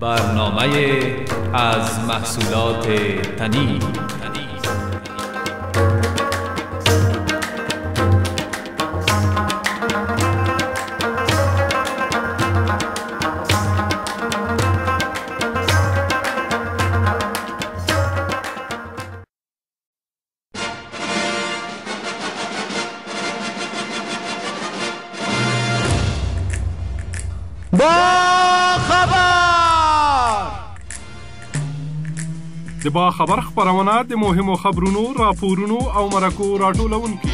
برنامه از محصولات تنی. د با خبر خبرونه د مهمو خبرونو راپورونو او مرکو راټولونکي.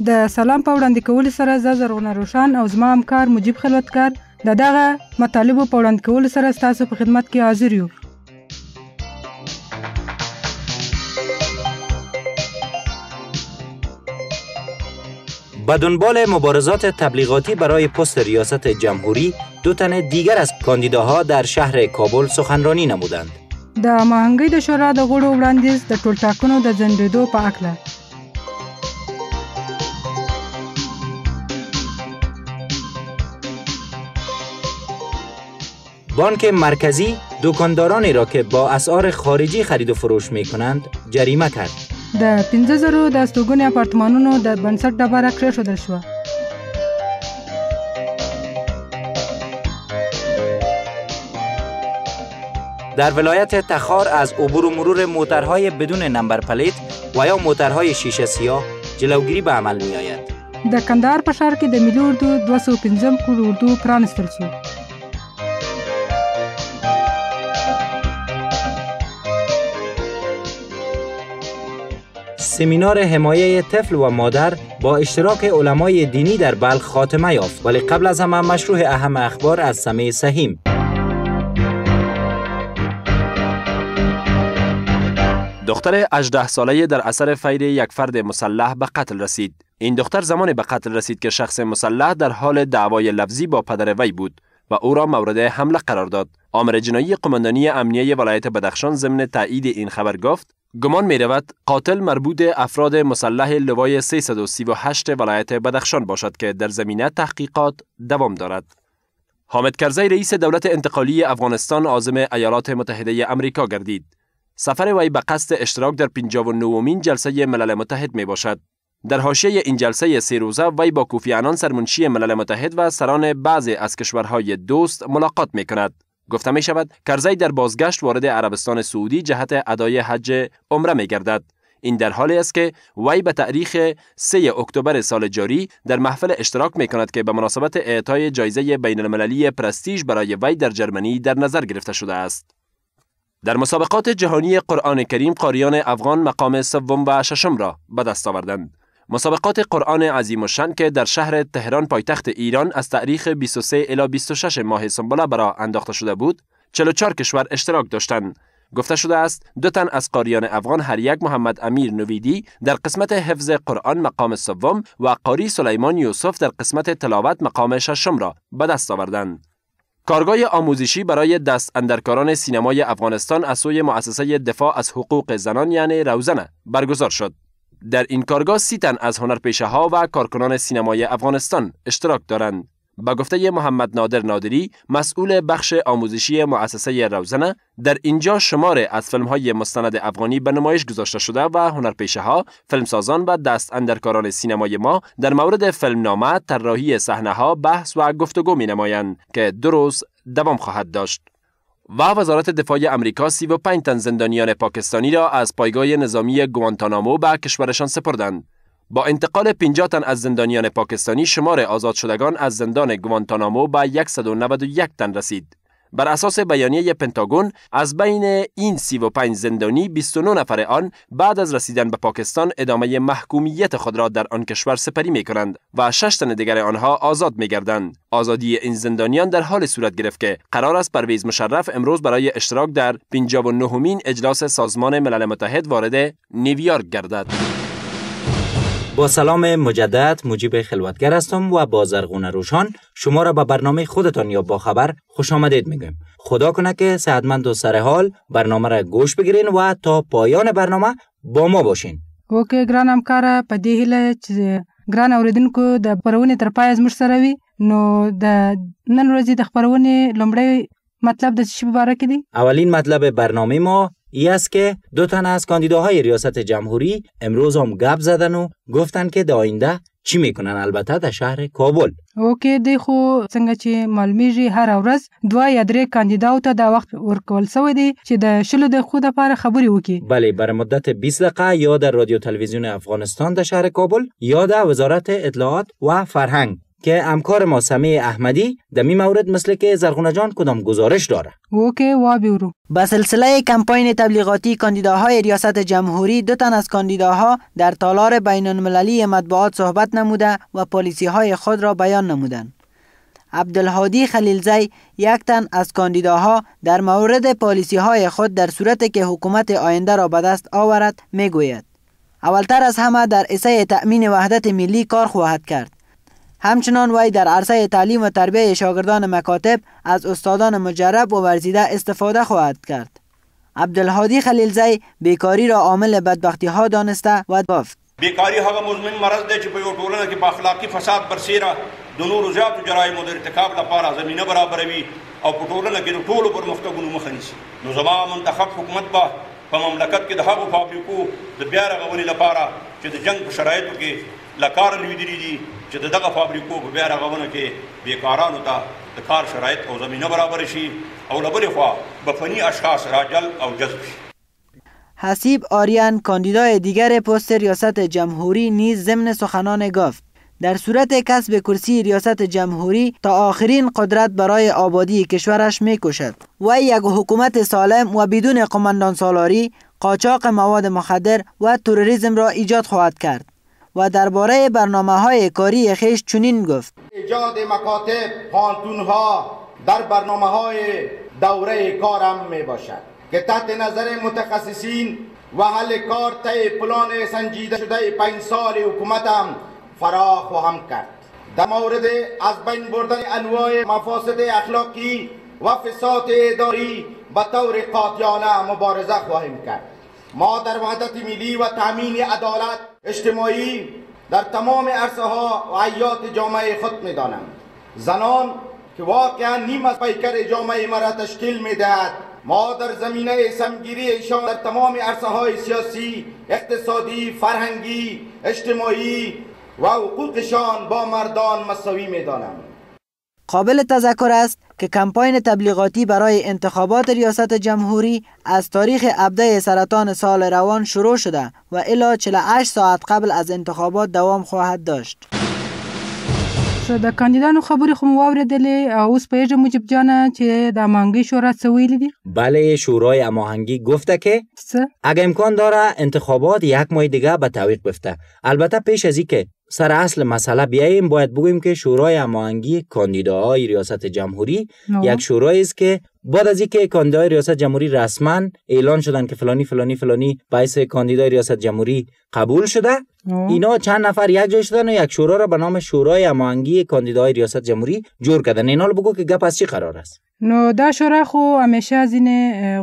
د سلام په وړاندې کولو سره زه زرغونه روشان او زما همکار مجیب خلوتکار د دغه مطالبو په وړاندې کولو سره ستاسو په خدمت کې حاضر یو. به دنبال مبارزات تبلیغاتی برای پست ریاست جمهوری، 2 تن دیگر از کاندیداها در شهر کابل سخنرانی نمودند. د مهنګۍ د شورا د غړو وړاندیز د ټولټاکنو د ځنډېدو په اړه. بانک مرکزی دکاندارانی را که با اسعار خارجی خرید و فروش می کنند جریمه کرد. د 15,000 د استوګنې اپارتمانونو د بنسټ ډبره کېښودل شوه. در ولایت تخار از عبور و مرور موترهای بدون نمبر پلیت و یا موترهای شیشه سیاه جلوگیری به عمل می آید. د کندهار په ښار کې د ملي اردو 215 کور اردو پرانستل شو. سمینار حمایه طفل و مادر با اشتراک علمای دینی در بلخ خاتمه یافت، ولی قبل از همه مشروع اهم اخبار از سمع سهیم. دختر 18 ساله در اثر فیر یک فرد مسلح به قتل رسید. این دختر زمانی به قتل رسید که شخص مسلح در حال دعوای لفظی با پدر وی بود و او را مورد حمله قرار داد. آمر جنایی قماندانی امنیه ولایت بدخشان ضمن تایید این خبر گفت گمان می رود قاتل مربوط افراد مسلح لوای 338 ولایت بدخشان باشد که در زمینه تحقیقات دوام دارد. حامد کرزی رئیس دولت انتقالی افغانستان عازم ایالات متحده آمریکا گردید. سفر وی به قصد اشتراک در 59مین جلسه ملل متحد می باشد. در حاشیه این جلسه 3 روزه وی با کوفی عنان سرمنشی ملل متحد و سران بعضی از کشورهای دوست ملاقات می کند. گفته می شود کرزی در بازگشت وارد عربستان سعودی جهت ادای حج عمره می گردد. این در حالی است که وی به تاریخ 3 اکتبر سال جاری در محفل اشتراک می کند که به مناسبت اعطای جایزه بین المللی پرستیژ برای وی در جرمنی در نظر گرفته شده است. در مسابقات جهانی قرآن کریم قاریان افغان مقام 3 و 6 را به دست آوردند. مسابقات قرآن عظیم الشأن که در شهر تهران پایتخت ایران از تاریخ 23 الی 26 ماه سنبله برای انداخته شده بود، 44 کشور اشتراک داشتند. گفته شده است 2 تن از قاریان افغان هر یک محمد امیر نویدی در قسمت حفظ قرآن مقام 3 و قاری سلیمان یوسف در قسمت تلاوت مقام 6 را به دست آوردند. کارگاه آموزشی برای دست اندرکاران سینمای افغانستان از سوی مؤسسه دفاع از حقوق زنان یعنی روزنه برگزار شد. در این کارگاه 30 تن از هنرپیشه‌ها و کارکنان سینمای افغانستان اشتراک دارند. با گفته محمد نادر نادری مسئول بخش آموزشی مؤسسه روزنه، در اینجا شمار از فیلم‌های مستند افغانی به نمایش گذاشته شده و هنرپیشه‌ها، فیلمسازان و دست اندرکاران سینمای ما در مورد فیلمنامه، طراحی صحنه‌ها بحث و گفتگو می‌نمایند که 2 روز دوام خواهد داشت. و وزارت دفاع امریکا 35 تن زندانیان پاکستانی را از پایگاه نظامی گوانتانامو به کشورشان سپردند. با انتقال 50 تن از زندانیان پاکستانی شمار آزاد شدگان از زندان گوانتانامو به 191 تن رسید. بر اساس بیانیه پنتاگون از بین این 35 زندانی 29 نفر آن بعد از رسیدن به پاکستان ادامه محکومیت خود را در آن کشور سپری می کنند و 6 تن دیگر آنها آزاد می گردند. آزادی این زندانیان در حال صورت گرفت که قرار است پرویز مشرف امروز برای اشتراک در 59مین اجلاس سازمان ملل متحد وارد نیویورک گردد. با سلام مجدد، مجیب خلوتگر هستم و با زرغونه روشان شما را به برنامه خودتان یا با خبر خوش آمدید میگم. خدا کنه که صحتمند و سرحال برنامه را گوش بگیرین و تا پایان برنامه با ما باشین. اوکې ګران همکاره، په دې هیله چې ګران اوریدونکو د خپرونې تر پایه زموږ سره وي. نو د نن ورځې د خپرونې لومړی مطلب د چی په باره کې دی؟ اولین مطلب برنامه ما ای است که 2 تن از کاندیداهای ریاست جمهوری امروز هم گپ زدن و گفتن که در آینده چی میکنن، البته در شهر کابل. اوکی، دی خو څنګه چې معلومیږي هر ورځ 2 یا 3 کاندیداو ته دا وخت ورکول شوی دی چې د شلو دقیقو لپاره خبرې وکړي. بله، برای مدت 20 دقیقه یا در رادیو تلویزیون افغانستان در شهر کابل یا در وزارت اطلاعات و فرهنگ که همکار ما سمیع احمدی در این مورد مثل که زرغونه جان کدام گزارش داره. اوکی، وا بیورو. با سلسله کمپاین تبلیغاتی کاندیداهای ریاست جمهوری 2 تن از کاندیداها در تالار بین المللی مطبوعات صحبت نموده و پالیسی‌های خود را بیان نمودند. عبدالهادی خلیلزی 1 تن از کاندیداها در مورد پالیسی‌های خود در صورتی که حکومت آینده را به دست آورد میگوید. اولتر از همه در عرصه تأمین وحدت ملی کار خواهد کرد. همچنان وی در عرصه تعلیم و تربیت شاگردان مکاتب از استادان مجرب و ورزیده استفاده خواهد کرد. عبدالهادی خلیلزی بیکاری را عامل بدبختی ها دانسته و گفت: بیکاری هغه مزمن مرض دی چې په یو ټولنه کې په اخلاقی فساد برسیره د نورو زیاتو جرایمو د ارتکاب لپاره زمینه برابروي او په ټولنه کې د ټولو پرمختګونو مخه نیسي. نو زما منتخب حکومت به په مملکت کې د هغو فابریکو د بیا رغونې لپاره چې د جنگ په شرایطو کې لکار لویدلي دي چې دغه فابریکو په بیا رغونه کې بیکارانو ته د کار شرایط او زمینه برابر شي او له بلې خوا به فني اشخاص راجل او جذب شي. حسیب آریان کاندیدای دیگر پست ریاست جمهوری نیز ضمن سخنان گفت: در صورت کسب کرسی ریاست جمهوری تا آخرین قدرت برای آبادی کشورش میکوشد و یک حکومت سالم و بدون قماندان سالاری، قاچاق مواد مخدر و تروریسم را ایجاد خواهد کرد. و درباره برنامه‌های کاری خیش چنین گفت: ایجاد مکاتب، پانتون‌ها در برنامه‌های دوره کارم میباشد که تحت نظر متخصصین و حل کار طی پلان سنجیده شده 5 سال حکومتم فرا خواهم کرد. در مورد از بین بردن انواع مفاسد اخلاقی و فساد اداری به طور قاطعانه مبارزه خواهیم کرد. ما در وحدت ملی و تامین عدالت اجتماعی در تمام عرصه ها و حیات جامعه خود می‌دانم. زنان که واقعا نیم از پیکر جامعه ما را تشکیل می‌دهد، ما در زمینه سمگیری ایشان در تمام عرصه های سیاسی، اقتصادی، فرهنگی، اجتماعی و حقوقشان با مردان مساوی می‌دانم. قابل تذکر است که کمپاین تبلیغاتی برای انتخابات ریاست جمهوری از تاریخ ابداع سرطان سال روان شروع شده و الی 48 ساعت قبل از انتخابات دوام خواهد داشت. د کاندیدانو خبرې خو مو واورېدلې او اوس پوهېږم مجیب جانه چې د هماهنګۍ شورا څه ویلي دي؟ بله، شورای هماهنگی گفته که اگه امکان داره انتخابات 1 ماه دیگه به تعویق بیفته. البته پیش از اینکه سر اصل مسئله بیاییم باید بگوییم که شورای هماهنگی کاندیداهای ریاست جمهوری یک شورایی است که بعد از اینکه کاندیدای ریاست جمهوری رسما اعلان شدن که فلانی فلانی فلانی باعث کاندیدای ریاست جمهوری قبول شده، اینا چند نفر یک جای شدن و یک شورا را به نام شورای هماهنگی کاندیدای ریاست جمهوری جور کردن. اینا رو بگو که گپ از چی قرار است. نو دا شورا خو همیشه ځینې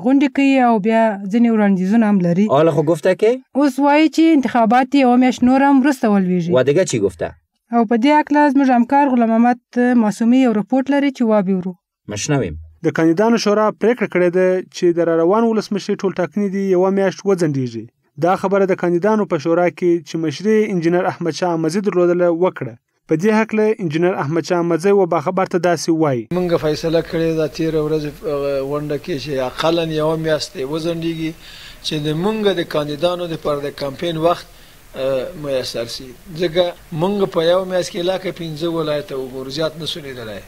غونډې کوي او بیا ځینې وړاندیزونه هم لري. حالا خو گفته که اوس وایي چې انتخابات یوه میاشت نور هم وروسته ولویږي. و دیگه چی گفته؟ او په دې هکله زموږ همکار غلام محمد معصومي یو رپورټ لري چې وابورو. مشنویم. د کاندیدانو شورا پریکړه کړې ده چې د روان ولسمشر ټول ټاکنې دي یوه میاشت وځنډیږي. دا خبره د کاندیدانو په شورا کې چې مشري انجینر احمد شاه احمدزي درلودله وکړه. په دې هکله انجینر احمد شاه احمدزي و باخبر ته داسې وایي: موږ فیصله کړې ده تیر ورځ غونډه کې چې اقلا یوه میاشت وځنډیږي چې د موږ د کاندیدانو لپاره د کمپین وخت میسر شي. ځکه موږ په یو میاشت کې لا که 15 ولایته وګورو، زیات نشو لیدلی.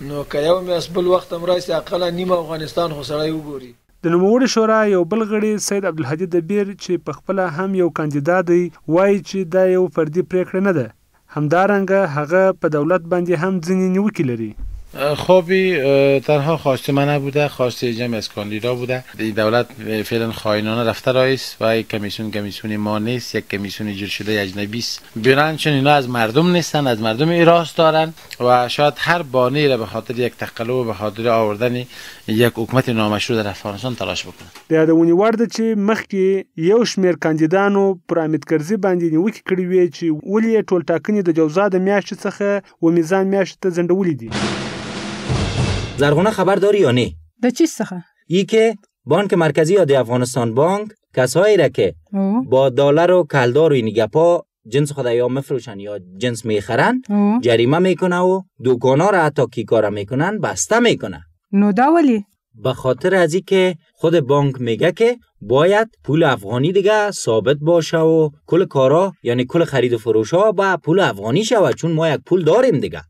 نو که یو میاشت بل وخت هم راشي اقلا نیم افغانستان خو سړی وګوري. د نوموړي شورا یو بل غړي سید عبدالهادي دبیر چې په خپله هم یو کاندیدا دی وایي چې دا یو فردي پریکړه نه ده. همدارنګه هغه په دولت باندې هم ځینې نیوکې لري. خوبی تنها خواست من نبوده، خواست جمعی از کاندیدا بوده. دولت فعلا خائنانه رفته رئیس و یک کمیسیون ما نیست، یک کمیسیون ایجاد شده اجنبی است. بیرون چون اینا از مردم نیستن، از مردم ایراست دارن و شاید هر بانی را به خاطر یک تقلب، به خاطر آوردن یک حکومت نامشروع در افغانستان تلاش بکنن. د یادونې وړ ده چې مخکې یو شمېر کاندیدانو پر حامد کرزي باندې نیوکې کړې وې چې ولې یې ټولټاکنې د جوزا د میاشتې څخه و میزان میاشتې ته ځنډولې دي. زرغونه خبر داری یا نه؟ د چی څخه؟ ای که بانک مرکزی یا د افغانستان بانک کسایی را که با دلار و کلدار و این گپا جنس خود یا مفروشن یا جنس میخرن جریمه میکنه و دکانا را حتی کی کار میکنن بسته میکنه. نو دا ولی؟ به خاطر از این که خود بانک میگه که باید پول افغانی دیگه ثابت باشه و کل کارا یعنی کل خرید و فروش ها با پول افغانی شود، چون ما یک پول داریم دیگه.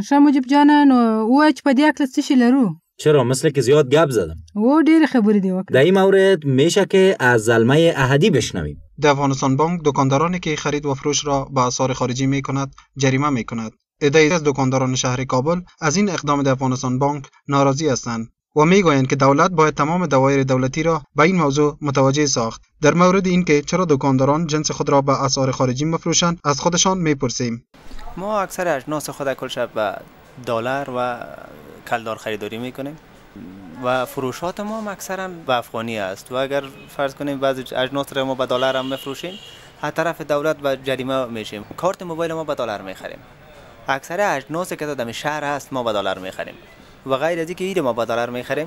شاه مجیب جانه نو او چې په دې اکل څه شي لرو؟ چرا مثل که زیاد گپ زدم. او ډېر خبرې دی وکړه. در این مورد میشه که از زلمه احدی بشنویم. در افغانستان بانک دکاندارانی که خرید و فروش را به اسعار خارجی می کند جریمه می کند. عده‌ای از دکانداران شهر کابل از این اقدام در افغانستان بانک ناراضی هستند و میگویند که دولت باید تمام دوایر دولتی را به این موضوع متوجه ساخت. در مورد اینکه چرا دکانداران جنس خود را به اسعار خارجی میفروشند از خودشان میپرسیم. ما اکثر اجناس خود کل شب به دلار و کلدار خریداری میکنیم و فروشات ما هم اکثرا به افغانی است و اگر فرض کنیم بعضی اجناس را ما به دلار هم میفروشیم از طرف دولت به جریمه میشیم. کارت موبایل ما به دلار میخریم. اکثر اجناسی که در شهر هست ما به دلار میخریم و غیر از اینکه ما با دلار میخریم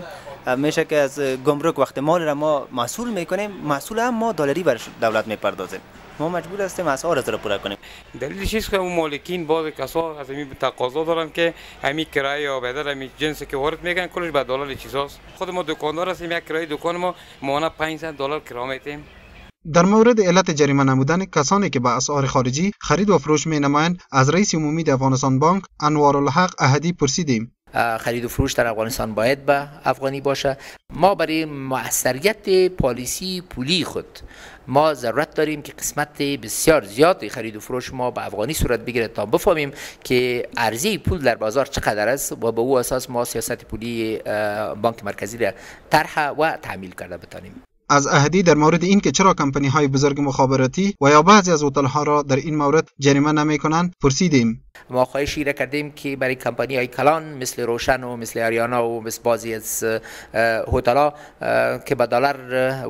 میشه که از گمرک وقت مال را ما محصول میکنیم، محصول هم ما دلاری بر دولت میپردازیم. ما مجبور هستیم اسعار را پورا کنیم. دلیلش است که اون مالکین بعضی کسا از این تقاضا دارن که همین کرایه یا بدل همین جنسی که وارد میکنن کلش به دلار چیزاست. خود ما دکاندار هستیم، یک کرایه دکان ما ماهانه 500 دلار کرایه میتیم. در مورد علت جریمه نمودن کسانی که به اسعار خارجی خرید و فروش می نمایند از رئیس عمومی افغانستان بانک انوارالحق احدی پرسیدیم. خرید و فروش در افغانستان باید به افغانی باشه. ما برای موثریت پالیسی پولی خود ما ضرورت داریم که قسمت بسیار زیاد خرید و فروش ما به افغانی صورت بگیره تا بفهمیم که عرضه پول در بازار چقدر است و به او اساس ما سیاست پولی بانک مرکزی را طرح و تعمیل کرده بتانیم. از احدی در مورد این که چرا کمپانی های بزرگ مخابراتی و یا بعضی از هتل ها را در این مورد جریمه نمی کنند پرسیدیم. ما خواهشی را کردیم که برای کمپانی های کلان مثل روشن و مثل آریانا و مثل بعضی از هتل ها که به دلار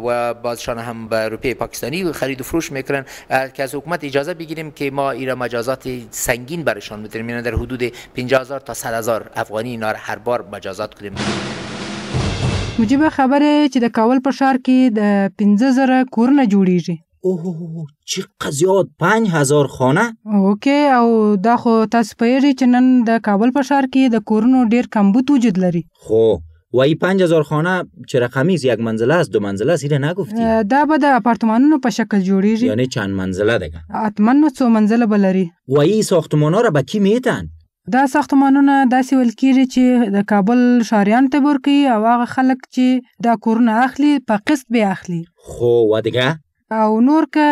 و بعضشان هم به روپیه پاکستانی خرید و فروش میکنن که از حکومت اجازه بگیریم که ما ایرا مجازات سنگین برشان بتونیم، در حدود 50,000 تا 100,000 افغانی اینا را هر بار مجازات کنیم. مجیب خبره چې د کابل په ښار کې د 15,000 کورونه جوړیږي. اوه چقدر زیاد، 5,000 خانه؟ اوکې، او دا خو تاسو پوهیږئ چې نن د کابل په ښار کې د کورونو ډیر کمبود وجود لري. خو و این 5,000 خانه چه رقمی است؟ یک منزله است، دو منزله است؟ اینو نگفتی؟ دا به د اپارتمانونو په شکل جوړیږي. یعنی چند منزله دیگه؟ حتما نو څو منزله به لري. و این ساختمان‌ها را به کی میتن؟ دا ساختمانونه داسې ویل کېږي چې د کابل ښاریانو ته ورکوي او هغه خلک چې دا کورونه اخلي په قسط به اخلي. خو و دیگه؟ او نور که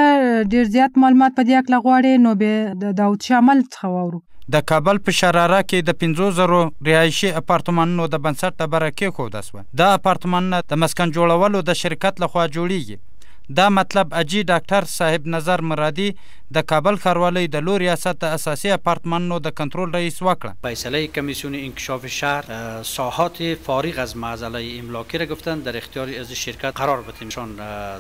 ډېر زیات معلومات په دې هکله غواړې نو بیا د داود شاه مل څخه واورو. د کابل په شراره کې د 15,000 رهایشي اپارتمانونو د بنسټ ډبره کېښوده سوه. دا اپارتمانونه د مسکن جوړولو د شرکت لخوا جوړیږي. دا مطلب اجي ډاکټر صاحب نظر مرادي د کابل ښاروالۍ د لوی ریاست د اساسي اپارتمانونو د کنترل رئیس وکړه. فیصله کمیسیون انکشاف شهر ساحات فارغ از معضله املاکی را گفتن در اختیار از شرکت قرار بدیم. چون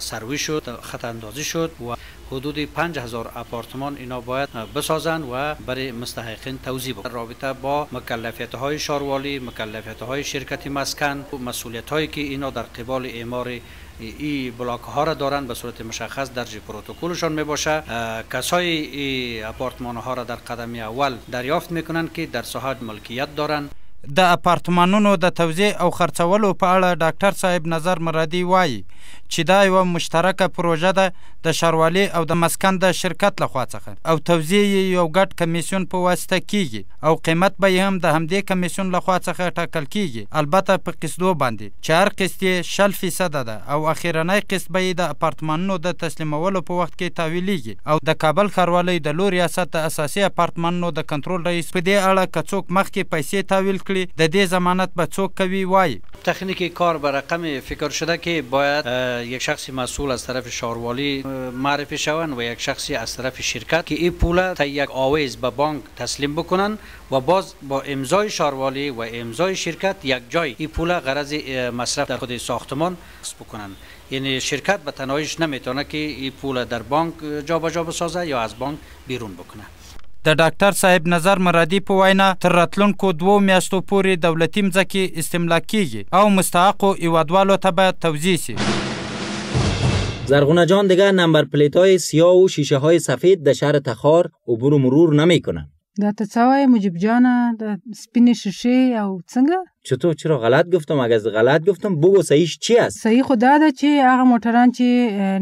سروی شد، خط اندازی شد و حدود 5,000 آپارتمان اینا باید بسازن و برای مستحقین توزیع بدن. رابطه با مکلفیت های شهروالی، مکلفیت های شرکت مسکن و مسئولیت هایی که اینا در قبال اعمار ای بلاک ها را دارن به صورت مشخص درج پروتکلشان می باشه. کسای ای اپارتمان ها را در قدم اول دریافت میکنن که در ساحت ملکیت دارن. د اپارتمانونو د توزیع او خرڅولو په اړه ډاکټر صاحب نظر مرادي وایي چې دا یوه مشترکه پروژه ده د ښاروالۍ او د مسکن د شرکت لخوا څخه او توزیع یې یو ګډ کمیسیون په واسطه کیږي او قیمت به یې هم د همدې کمیسیون لخوا څخه ټاکل کیږي، البته په قسطو باندې چې هر قسط یې 0% ده او اخیرنی قسط به یې د اپارتمانونو د تسلیمولو په وخت کې تحویلیږي. او د کابل ښاروالۍ د لوی ریاست د اساسي اپارتمانونو د کنټرول رئیس په دې اړه که څوک مخکې پیسې تحویل کړي کړي د دې ضمانت به څوک کوي وایي. تکنیک کار به رقم فکر شده که باید یک شخص مسئول از طرف شهروالی معرفی شوند و یک شخصی از طرف شرکت که این پول تا یک آویز به بانک تسلیم بکنن و باز با امضای شهروالی و امضای شرکت یک جای این پول غرض مصرف در خود ساختمان بکنن. یعنی شرکت به تنهاییش نمیتونه که این پول در بانک جابجا بسازه یا از بانک بیرون بکنه. د ډاکټر صاحب نظر مرادي په وینا تر راتلونکو 2 میاشتو پورې دولتي مځکې استملاک کیږي او مستحقو هیوادوالو ته به توزیع شي. زرغونه جان دیگر نمبر پلیت‌های سیاه و شیشه های سفید در شهر تخار عبور و مرور نمی‌کنند. دا ته څه وایې مجیب جانه د سپینې شیشې او څنګه؟ چطور چرا غلط گفتم؟ اگر غلط گفتم بگو صحیحش چی است؟ صحیح خو دا ده چې هغه موټران چې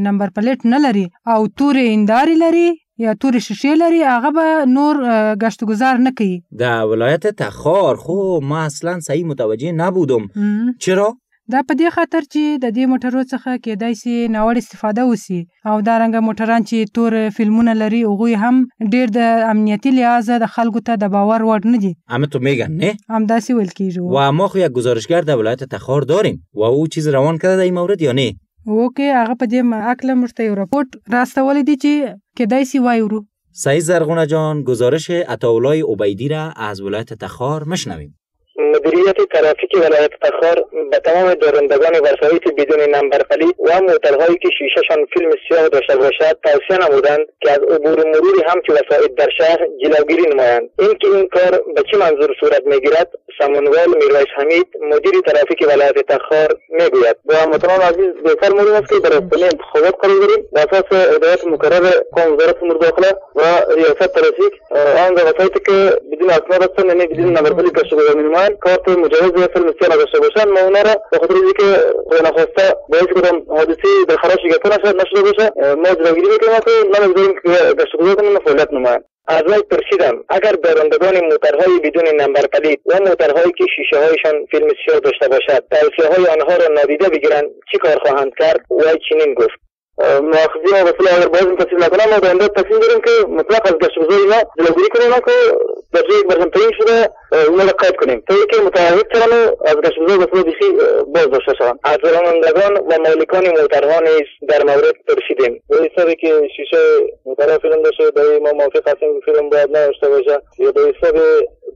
نمبر پلیټ نه لري او تورې هندارې لري یا تورې شیشې لري هغه به نور گشت گذار نه کوي. در ولایت تخار خو ما اصلا صحیح متوجه نبودم. چرا؟ دا په دې خاطر چې د دې موټرو څخه کېدای سي ناوړه استفاده وسي او دارنګه موټران چې تور فیلمونه لري هغوی هم ډېر د امنیتي لحاظه د خلکو ته د باور وړ نه دي. همه تو میگن نه؟ همداسې ویل کېږي. و ما خو یک گزارشگر در ولایت تخار داریم و او چیز روان کرده در این مورد یا نه؟ اوکی هغه په دې عقله موږ ته یو راپورټ راستولی دی چې کېدای سي وایورو. صحیح زرغونه جان، گزارش عطاالله عبیدی را از ولایت تخار مشنویم. مدیریت ترافیک ولایت تخار به تمام دارندگان وسایط بدون نمبر پلیت و موترهایی که شیشهشان فیلم سیاه داشته باشد توصیه نمودند که از عبور و مروری همچو وسایط در شهر جلوگیری نمایند. اینکه این کار به چه منظور صورت میگیرد سمنوال میرویس حمید مدیر ترافیک ولایت تخار میگوید. با هموطنان عزیز بفرمایید است که در استانه انتخابات قرار داریم به اساس هدایت مقرر وزارت امور داخله و ریاست ترافیک آن وسایطی که بدون اسناد هستند یعنی بدون نمبر پلیت داشته باشند کارت مجوز یا فیلم سیاه نداشته باشند ما اونا را به خاطر اینکه ناخواسته باعث کدام حادثه در خراش گرفته نشده باشه ما جلوگیری میکنیم که نمیگذاریم که گشتگذار کنیم فعالیت نمایند. از وی پرسیدم اگر دارندگان موترهای بدون نمبر پلیت و موترهایی که شیشه هایشان فیلم سیاه داشته باشد توصیه های آنها را نادیده بگیرند چی کار خواهند کرد؟ وی چنین گفت: مؤاخذه و وسیله اگر باز تصمیم نکنم ما در تصمیم داریم که مطلق از گشتگذار اینا جلوگیری کنیم که در جای برجم‌ترین شده اونا را قید کنیم تا اینکه متعهد شوند از گشتگذار وسیله بیخی باز داشته شوند. از رانندگان و مالکان موترها نیز در مورد پرسیدیم. به حسابی که شیشه موترها فیلم داشته برای ما موافق هستیم که فیلم باید نداشته باشه یا به حساب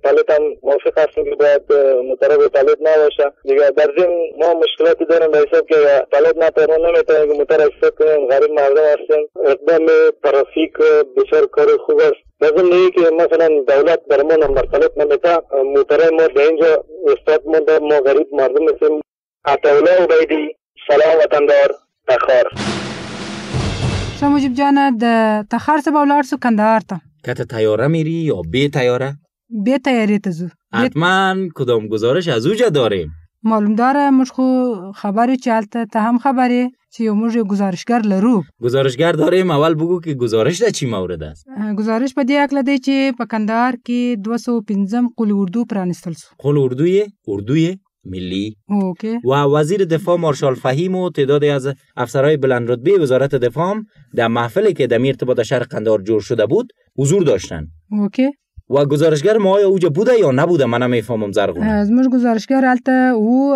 پلیت هم موافق هستیم که باید موترها به پلیت نباشه. دیگه در ضمن ما مشکلاتی داریم به حساب که پلیت نتوانیم نمیتونیم که موتر استفاده کنیم غریب مردم هستیم. اقدام ترافیک بسیار کار خوب است. لازم نیست که مثلا دولت در ما نمبر پلیت نمیده موترهای ما به اینجا استاد مونده ما غریب مردم هستیم. عطاالله عبیدی، سلام وطندار، تخار. شاه مجیب جانه د تخار څخه به ولاړ سو کندهار ته. که ته تیاره میری یا بی تیاره؟ بی تیارې ته ځو. حتما کدام گزارش از اوجا داریم. معلوم داره موږ خو خبر یو چې هلته ته هم خبرې چې موږ یو گزارشگر لرو. گزارشگر داریم. اول بگو که گزارش در چی مورد است؟ گزارش په دې هکله دی چې په کندهار کې 215 قول اردو پرانستل سو. قول اردوی ملی. اوکی. و وزیر دفاع مارشال فهیم و تعدادی از افسرهای بلند رتبه وزارت دفاع در محفلی که در ارتباط شهر قندهار جور شده بود حضور داشتند. اوکی. و گزارشگر ما اوجا بوده یا نبوده؟ من نمیفهمم زرغونه. زموږ گزارشگر هلته او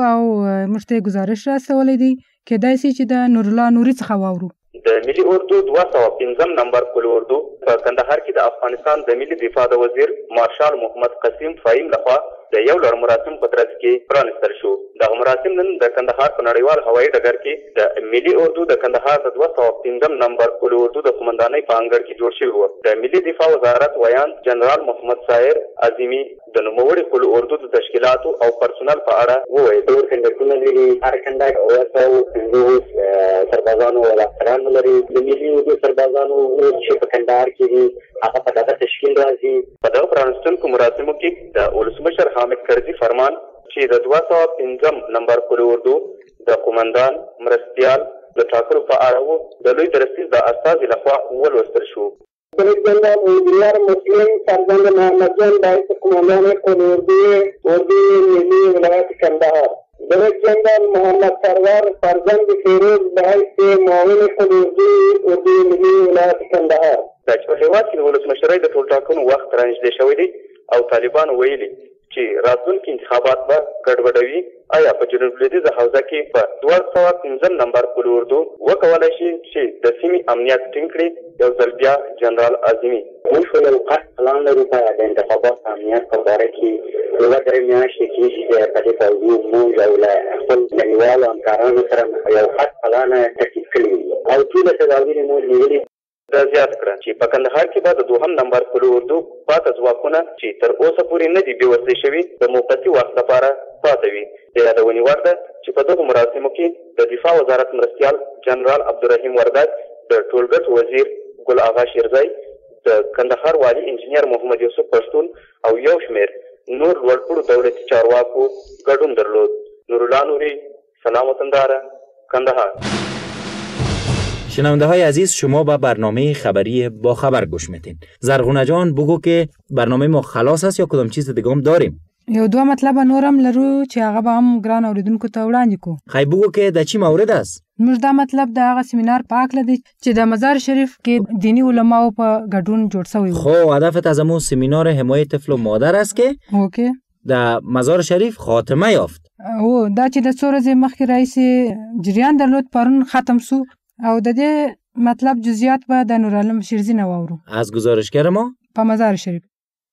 موږ ته گزارش راستولی دی کېدای سي چې د نورالله نوري څخه واورو. د ملي اردو 215 نمبر قول اردو په کندهار کې د افغانستان د ملي دفاع د وزیر مارشال محمد قسیم فهیم لخوا د یو لړ مراسم په ترڅ کې پرانستل شو. دغه مراسم نن د کندهار په نړیوال هوایي ډګر کې د ملي اردو د کندهار د 215 نمبر قول اردو د قومندانۍ په انګړ کې جوړ شوی و. د ملي دفاع وزارت ویان جنرال محمد سایر عظیمی د نوموړي قول اردو د تشکیلاتو او پرسونل په اړه وویل. ډېر کنډکونه لري، هر کنډک ورته سربازانو ولا افسران لري. د ملي اردو سربازانو چې په کندهار کې دي هغه په دغه تشکیل راځي. په دغه پرانستونکو مراسمو کې د ولسمشر حامد کرزي فرمان چې د 215 نمبر قول اردو د قومندان مرستیال د ټاکلو په اړه و د لوی درستیز د استازي لخوا ولوستل شو. برید جنرال انجینیر مسلم فرزند محمد جان باعث قومندان قول اردو ملی ولایت کندهار. برید جنرال محمد سرور فرزند فیروز باعث معاون قول اردو ملی ولایت کندهار. د هېواد کې د ولسمشرۍ د ټولټاکنو وخت رانږدې شوی دی او طالبانو ویلي چې راتلونکي انتخابات به ګډوډوي، آیا په جنوب لویدیځه حوزه کې په 215 نمبر پل اردو وکولای شي چې د سیمې امنیت ټینګ کړي؟ یو ځل بیا جنرال اعظمي: موږ یو قصد پلان لرو په د انتخابات امنیت په باره کې یوه درې میاشتې کېږي چې په دې موضوع موږ او له خپل نړیوالو همکارانو سره یو قصد پلان ترتیب کړی او ټوله تدابیر موږ نیولي. دا زیات کړه چې په کندهار کې به د 2 نمبر پل اردو پاته ځواکونه چې تر اوسه پورې نه دي بېوزلي شوي د موقتي وخت لپاره پاته وي. د یادونې وړ ده چې په دغو مراسمو کې د دفاع وزارت مرستیال جنرال عبدالرحیم وردګ، د ټولګټ وزیر ګل آغا شیرزی، د کندهار والي انجینیر محمد یوسف پښتون او یو شمېر نور لوړپوړو دولتي چارواکو ګډون درلود. نورالله نوری، سلام وطنداره، کندهار. شنونده های عزیز، شما به برنامه خبری با خبر گوش میتین. زرغونه جان بگو که برنامه ما خلاص است یا کدام چیز دیگه هم داریم؟ یو دوه مطلب نورم لرو چې هغه به هم ګران اوریدونکو ته وړاندې کو. خی بگو که د چی مورد است؟ موږ دا مطلب د هغه سیمینار په هکله دی چې د مزار شریف کې دینی علماو په ګډون جوړ شوی و. خو هدفت از همون سیمینار حمایت طفل و مادر است که د مزار شریف خاتمه یافت. او دا چې د څو ورځې مخکې رئیس جریان درلود پرون ختم سو او د دې مطلب جزئیات به د نورعالم شیرزی نه واورو از گزارشگر ما په مزار شریف.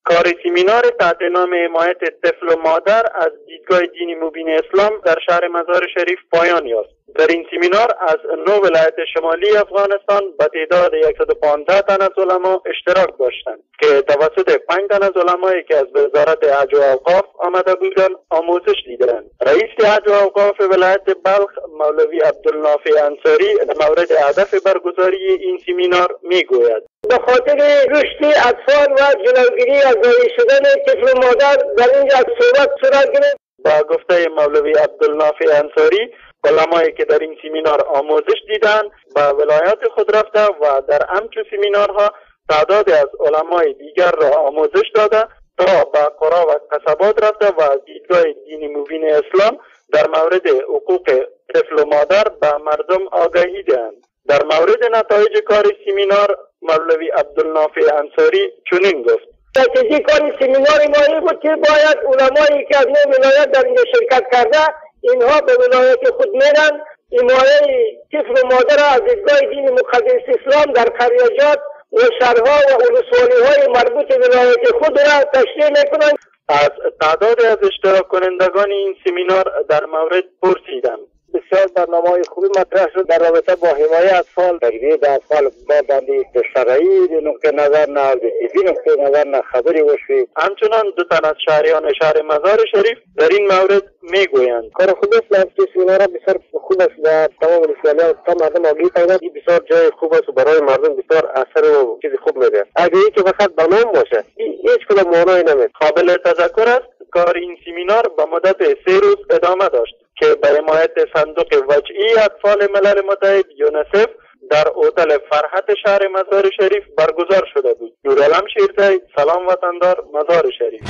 کار سیمینار تحت نام حمایت طفل و مادر از دیدگاه دینی مبین اسلام در شهر مزار شریف پایان یافت. در این سیمینار از 9 ولایت شمالی افغانستان به تعداد 115 تن از علما اشتراک داشتند که توسط 5 تن از علمایی که از وزارت حج و اوقاف آمده بودند آموزش دیدند. رئیس حج و اوقاف ولایت بلخ مولوی عبدالنافع انصاری در مورد هدف برگزاری این سیمینار میگوید: به خاطر رشد اطفال و جلوگیری از ضایع شدن طفل و مادر در اینجا صحبت صورت گرفت. با گفته مولوی عبدالنافع انصاری، علمایی که در این سیمینار آموزش دیدند به ولایات خود رفته و در همچون سیمینارها تعدادی از علمای دیگر را آموزش داده تا به قرا و قصبات رفته و دیدگاه دینی مبین اسلام در مورد حقوق طفل و مادر به مردم آگاهی دهند. در مورد نتایج کار سیمینار مولوی عبدالنافع انصاری چنین گفت: نتیجه کار سیمینار ما این بود که باید علمایی که از 9 ولایت در اینجا شرکت کرده اینها به ولایت خود میرن حمایت طفل و مادر از دیدگاه دین مقدس اسلام در قریجات و شهرها و ولسوالی‌های مربوط ولایت خود را تشریح میکنند. از تعداد از اشتراک کنندگان این سیمینار در مورد پرسیدم. بسیار برنامه‌های خوبی مطرح شد در رابطه با حمایت اطفال. تجدید اطفال با بندی شرعی د نقطه نظر نه د دینی نقطه نظر نه خبری وشوی. همچنان 2 تن از شهریان شهر مزار شریف در این مورد میگویند: کار خوب است که سیمینار بسیار خوب است و تمام ولسوالی‌ها تا مردم آگاهی پیدا کنند. بسیار جای خوب است و برای مردم بسیار اثر و چیز خوب میده. اگه که فقط برنامه باشه هیچ کدام معنی نمیده. قابل تذکر است کار این سیمینار به مدت 3 روز ادامه داشت که به حمایت صندوق وجعی اطفال ملل متحد یونیسف در هتل فرحت شهر مزار شریف برگزار شده بود. نورعالم شیرزی، سلام وطندار، مزار شریف.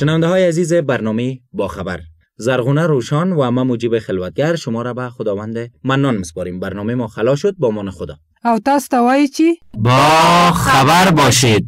شنونده های عزیز برنامه با خبر، زرغونه روشان و من مجیب خلوتگر شما را به خداوند منان میسپاریم. برنامه ما خلاص شد. با امان خدا. او تاسو ته وایي چې با خبر باشید.